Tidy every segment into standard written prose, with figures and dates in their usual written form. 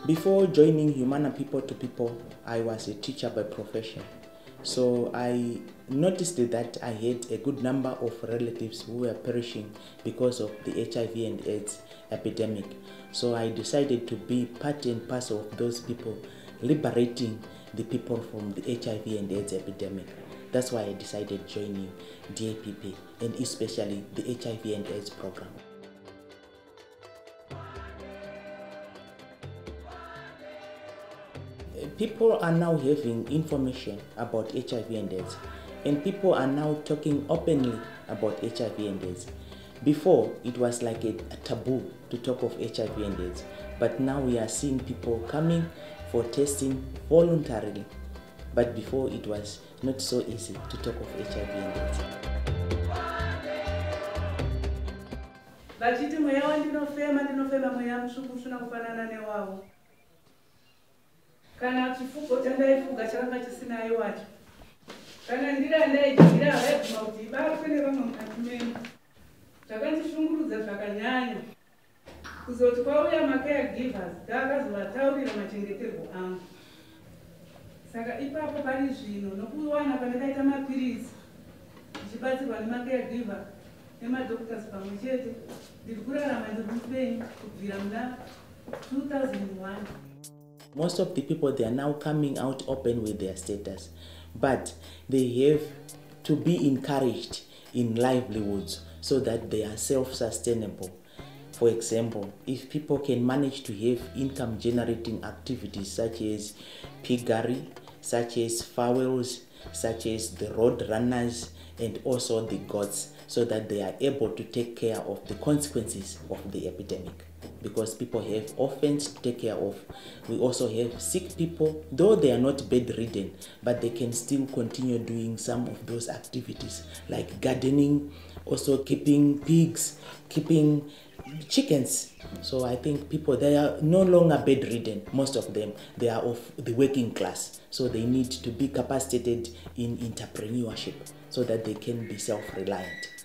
Before joining Humana People to People, I was a teacher by profession. So I noticed that I had a good number of relatives who were perishing because of the HIV and AIDS epidemic. So I decided to be part and parcel of those people, liberating the people from the HIV and AIDS epidemic. That's why I decided joining DAPP and especially the HIV and AIDS program. People are now having information about HIV and AIDS, and people are now talking openly about HIV and AIDS. Before, it was like a taboo to talk of HIV and AIDS, but now we are seeing people coming for testing voluntarily. But before, it was not so easy to talk of HIV and AIDS. Kana chifuko chandaifuga chakanga chisinayo wacho kana ndira ndaigira haibva kuti bari kune vamwe mukati menyu zvakandishungurudza zvakanyanya kuzoti kwauya macaregivers ndakazovataurira machengeterwo angu. Saka ipapo pari zvino nokuwana pandakaita mapirizi ndichibatsirwa nemacaregiver nemadoctors pamwe chete ndiri kurarama ndiri mupenyu kubvira muna 2001. Most of the people, they are now coming out open with their status, but they have to be encouraged in livelihoods so that they are self-sustainable. For example, if people can manage to have income-generating activities such as piggery, such as fowls, such as the road runners, and also the goats, so that they are able to take care of the consequences of the epidemic. Because people have orphans to take care of. We also have sick people, though they are not bedridden, but they can still continue doing some of those activities like gardening, also keeping pigs, keeping chickens. So I think people, they are no longer bedridden, most of them. They are of the working class, so they need to be capacitated in entrepreneurship so that they can be self-reliant.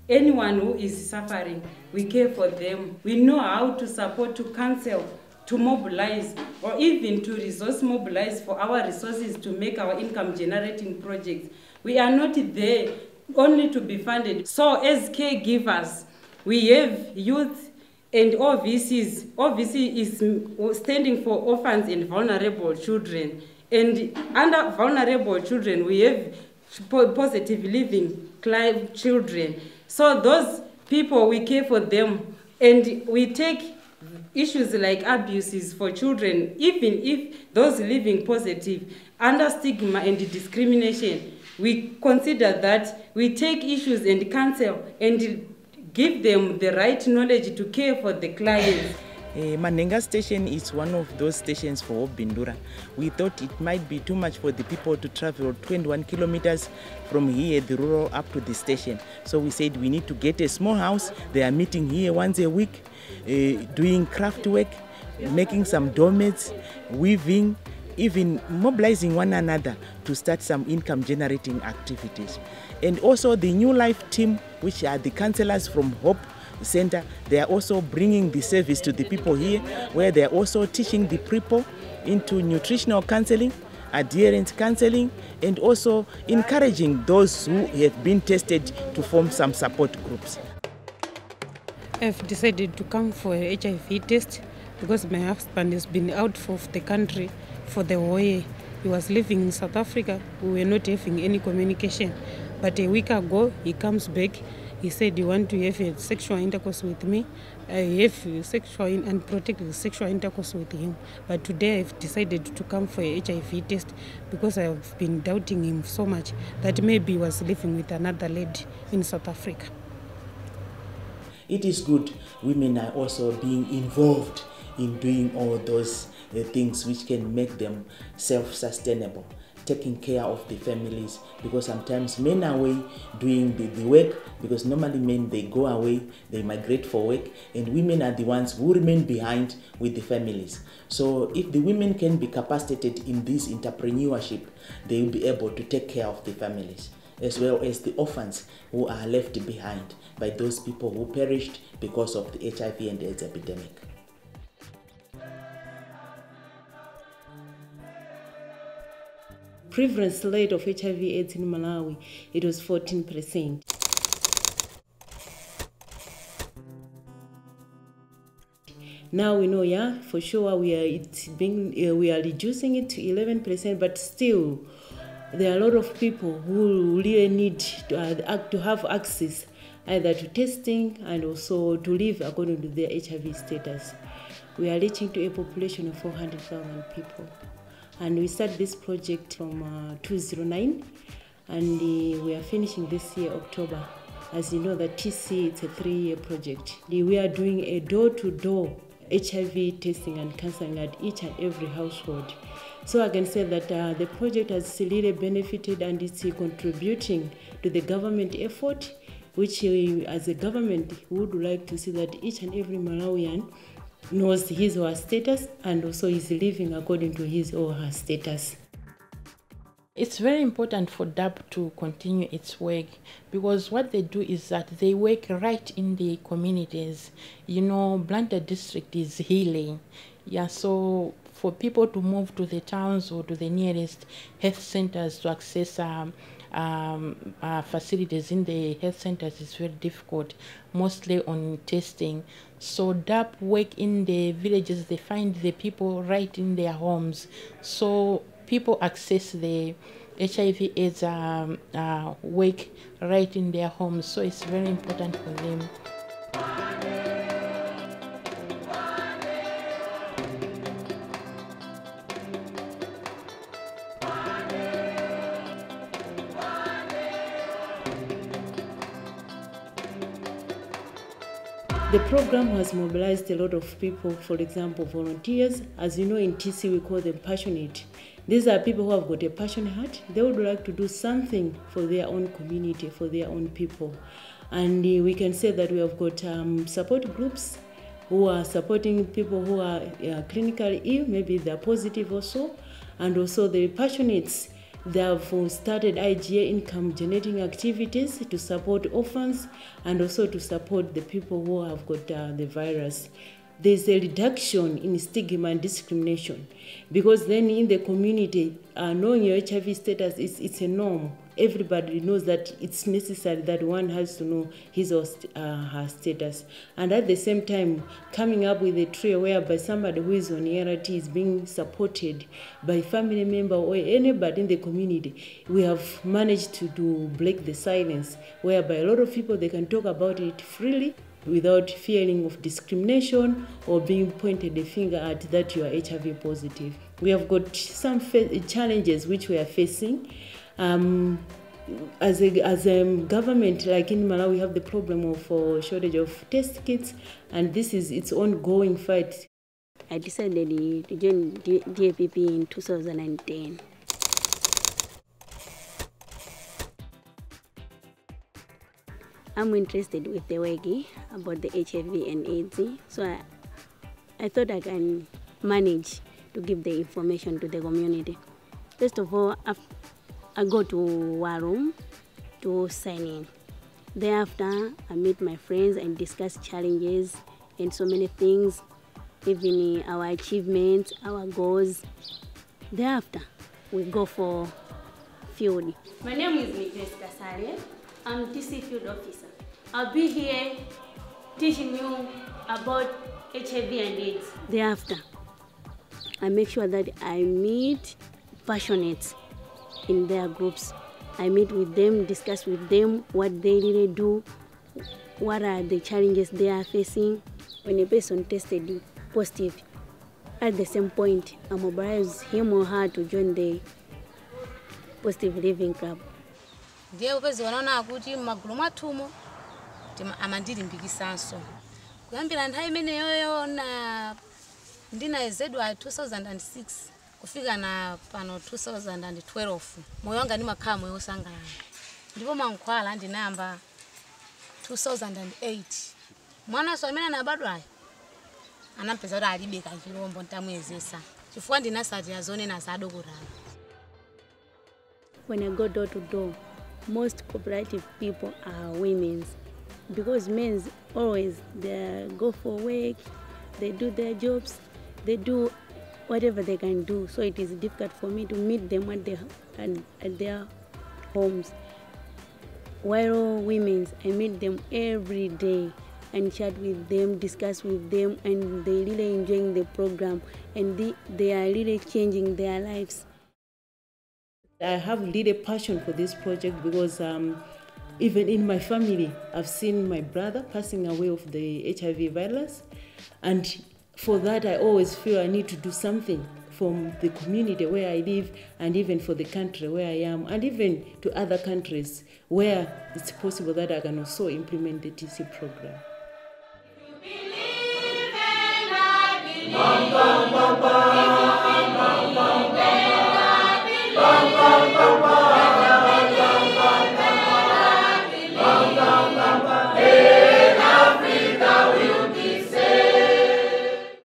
Anyone who is suffering, we care for them. We know how to support, to counsel, to mobilize, or even to resource mobilize for our resources to make our income generating projects. We are not there only to be funded. So as caregivers, we have youth and OVCs. OVC is standing for orphans and vulnerable children. And under vulnerable children, we have positive living children. So those people, we care for them, and we take issues like abuses for children, even if those living positive, under stigma and discrimination. We consider that we take issues and counsel and give them the right knowledge to care for the clients. Manenga station is one of those stations for Bindura. We thought it might be too much for the people to travel 21 kilometers from here, the rural, up to the station. So we said we need to get a small house. They are meeting here once a week, doing craft work, making some doormats, weaving, even mobilizing one another to start some income generating activities. And also the New Life team, which are the counselors from Hope Center, they are also bringing the service to the people here, where they are also teaching the people into nutritional counseling, adherence counseling, and also encouraging those who have been tested to form some support groups. I've decided to come for a HIV test because my husband has been out of the country for the whole year. He was living in South Africa. We were not having any communication. But a week ago, he comes back. He said he wants to have a sexual intercourse with me. I have sexual and protected sexual intercourse with him. But today I've decided to come for a HIV test because I've been doubting him so much that maybe he was living with another lady in South Africa. it is good women are also being involved in doing all those things which can make them self-sustainable, taking care of the families, because sometimes men are away doing the work, because normally men, they go away, they migrate for work, and women are the ones who remain behind with the families. So if the women can be capacitated in this entrepreneurship, they will be able to take care of the families, as well as the orphans who are left behind by those people who perished because of the HIV and AIDS epidemic. Prevalence rate of HIV/AIDS in Malawi, it was 14%. Now we know, yeah, for sure we are reducing it to 11%, but still there are a lot of people who really need to have access either to testing and also to live according to their HIV status. We are reaching to a population of 400,000 people. And we started this project from 2009, and we are finishing this year, October. As you know, the TC, it's a 3-year project. We are doing a door-to-door HIV testing and counseling at each and every household. So I can say that the project has really benefited, and it's contributing to the government effort, which as a government would like to see that each and every Malawian knows his or her status and also is living according to his or her status. It's very important for DAP to continue its work, because what they do is that they work right in the communities. You know, Blantyre district is healing. Yeah, so for people to move to the towns or to the nearest health centers to access facilities in the health centers is very difficult, mostly on testing. So DAP work in the villages, they find the people right in their homes. So people access the HIV/AIDS work right in their homes. So it's very important for them. The program has mobilized a lot of people, for example, volunteers. As you know, in TC we call them passionate. These are people who have got a passion heart. They would like to do something for their own community, for their own people. And we can say that we have got support groups who are supporting people who are clinically ill, maybe they're positive also. And also the passionates, they have started IGA income generating activities to support orphans and also to support the people who have got the virus. There's a reduction in stigma and discrimination, because then in the community, knowing your HIV status, it's a norm. Everybody knows that it's necessary that one has to know his or her status. And at the same time, coming up with a trio whereby somebody who is on ART is being supported by a family member or anybody in the community, we have managed to break the silence, whereby a lot of people, they can talk about it freely without fearing of discrimination or being pointed a finger at that you are HIV positive. We have got some challenges which we are facing. As a government, like in Malawi, we have the problem of shortage of test kits, and this is its ongoing fight. I decided to join DAPP in 2010. I'm interested with the work about the HIV and AIDS, so I thought I can manage to give the information to the community. First of all, I go to war room to sign in. Thereafter, I meet my friends and discuss challenges and so many things, even our achievements, our goals. Thereafter, we go for field. My name is Inglés. I'm TC field officer. I'll be here teaching you about HIV and AIDS. Thereafter, I make sure that I meet passionates in their groups. I meet with them, discuss with them what they really do, what are the challenges they are facing. When a person tested positive, at the same point, I mobilize him or her to join the Positive Living Club. Ndiye upezi wanaona kuti magulu mathumo amandilimbikitsanso kuyambira nthawi imeneyoyo ndinayezedwa 2006 kufika na pano 2012 moyo wanga ndimakhala moyo wosangalala ndipo mankhwala ndinayamba 2008 mwananso amene anabadwayo anampeza kuti alibe kachilombo ntamuyezesa chifukwa ndinasatira zonena za adokotala. When I go door to door, most cooperative people are women, because men always they go for work, they do their jobs, they do whatever they can do. So it is difficult for me to meet them at their homes. While women, I meet them every day and chat with them, discuss with them, and they really enjoying the program, and they are really changing their lives. I have really passion for this project because even in my family, I've seen my brother passing away of the HIV virus, and for that I always feel I need to do something from the community where I live, and even for the country where I am, and even to other countries where it's possible that I can also implement the TC program.